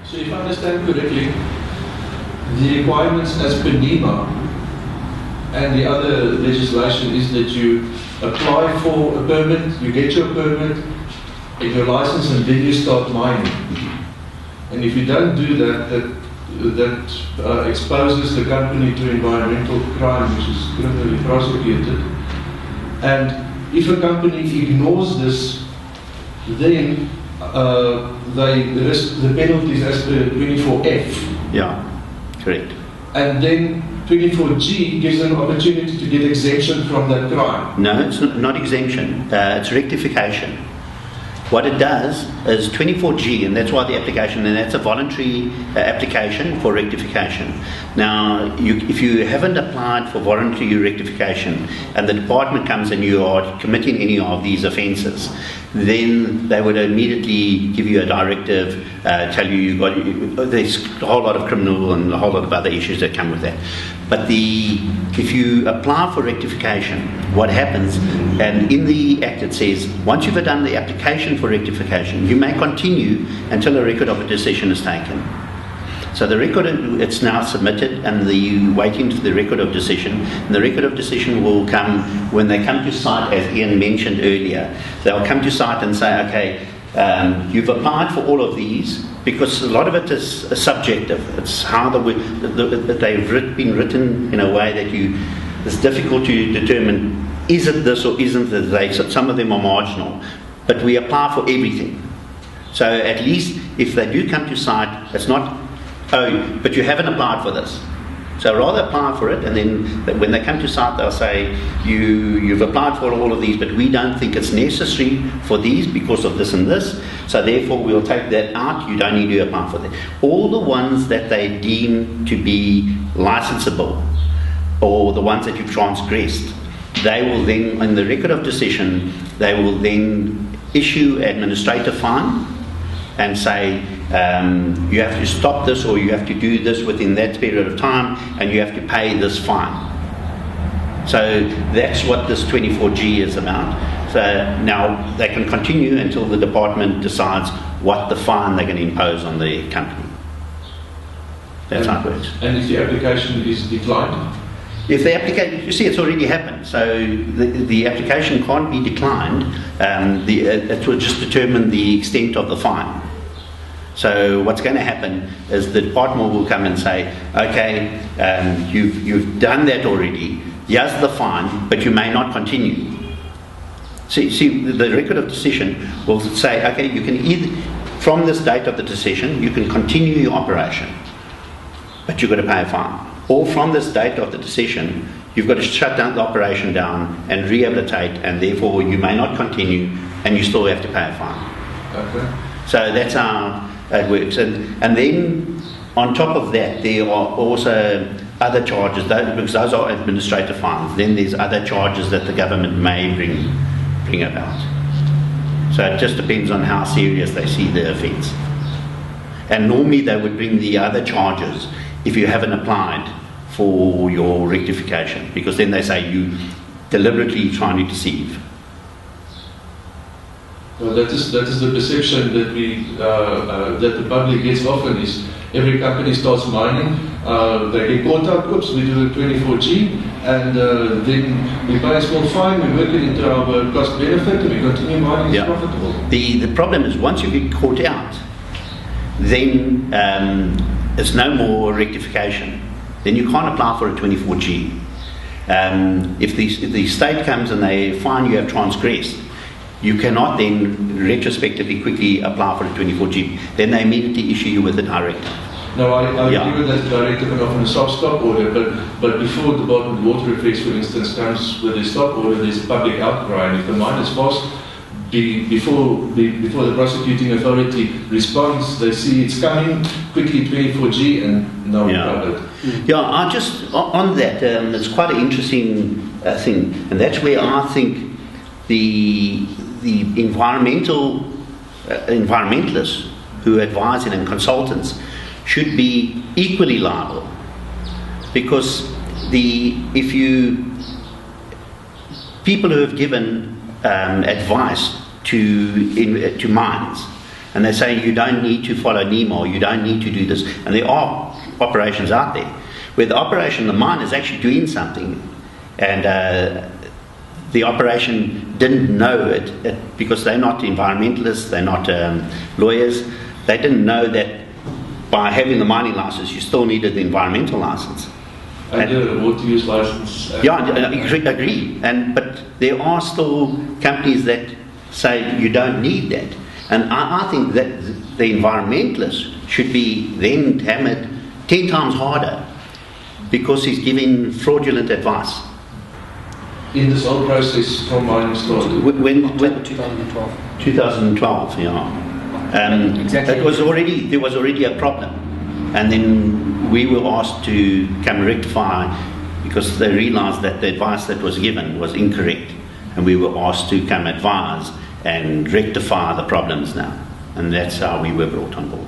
So if I understand correctly, the requirements as per NEMA and the other legislation is that you apply for a permit, you get your permit, get your license, and then you start mining. And if you don't do that, that exposes the company to environmental crime, which is criminally prosecuted. And if a company ignores this, then they risk the penalties as per 24F. Yeah, correct. And then 24G gives an opportunity to get exemption from that crime. No, it's not exemption, it's rectification. What it does is 24G, and that's why the application, and that's a voluntary application for rectification. Now, if you haven't applied for voluntary rectification and the department comes and you are committing any of these offences, then they would immediately give you a directive, tell you there's a whole lot of criminal and a whole lot of other issues that come with that. But if you apply for rectification, what happens, and in the Act it says, once you've done the application for rectification, you may continue until a record of a decision is taken. So the record, it's now submitted, and you're waiting for the record of decision. And the record of decision will come when they come to site, as Ian mentioned earlier. They'll come to site and say, okay, you've applied for all of these, because a lot of it is subjective. It's how they've been written in a way that it's difficult to determine, is it this or isn't it? Some of them are marginal, but we apply for everything. So at least if they do come to site, it's not, oh, but you haven't applied for this. So rather apply for it, and then when they come to site, they'll say, you've applied for all of these, but we don't think it's necessary for these because of this and this, so therefore we'll take that out, you don't need to apply for that. All the ones that they deem to be licensable, or the ones that you've transgressed, they will then, in the record of decision, they will then issue administrative fine and say, you have to stop this, or you have to do this within that period of time, and you have to pay this fine. So that's what this 24G is about. So now they can continue until the department decides what the fine they're going to impose on the company. That's how it works. And if the application is declined? If the application, you see, it's already happened. So the application can't be declined. It will just determine the extent of the fine. So what's going to happen is the department will come and say, okay, you've done that already. Here's the fine, but you may not continue. See, the record of decision will say, okay, you can either, from this date of the decision, you can continue your operation, but you've got to pay a fine. Or from this date of the decision, you've got to shut down the operation down and rehabilitate, and therefore you may not continue, and you still have to pay a fine. Okay. So that's how it works. And then on top of that, there are also other charges, because those are administrative fines. Then there's other charges that the government may bring about. So it just depends on how serious they see the offence. And normally they would bring the other charges if you haven't applied for your rectification, because then they say you deliberately trying to deceive. Well, that is the perception that that the public gets often, is every company starts mining, they get caught up, oops, we do a 24G, and then we pay a small fine, we work it into our cost benefit, and we continue mining, it's profitable. The problem is, once you get caught out, then it's no more rectification. Then you can't apply for a 24G. If the state comes and they find you have transgressed, you cannot then retrospectively quickly apply for a 24G. Then they immediately issue you with a directive. No, I agree with that directive and often a stop order, but before the Department of Water Affairs, for instance, comes with a stop order, there's a public outcry, and if the mine is fast, before the prosecuting authority responds, they see it's coming, quickly 24G, and now we covered. Yeah, I just, on that, it's quite an interesting thing, and that's where I think the environmentalists who advise it and consultants should be equally liable, because people who have given advice to mines, And they're saying you don't need to follow NEMA, or you don't need to do this. And there are operations out there where the operation, the mine is actually doing something, and the operation didn't know it because they're not environmentalists, they're not lawyers. They didn't know that by having the mining license, you still needed the environmental license. And the water use license. Yeah, I agree. But there are still companies that say you don't need that. And I think that the environmentalist should be then hammered 10 times harder because he's giving fraudulent advice. In this whole process from mining started? October 2012. 2012, yeah. Exactly. There was already a problem. And then we were asked to come rectify because they realized that the advice that was given was incorrect. And we were asked to come advise and rectify the problems now. And that's how we were brought on board.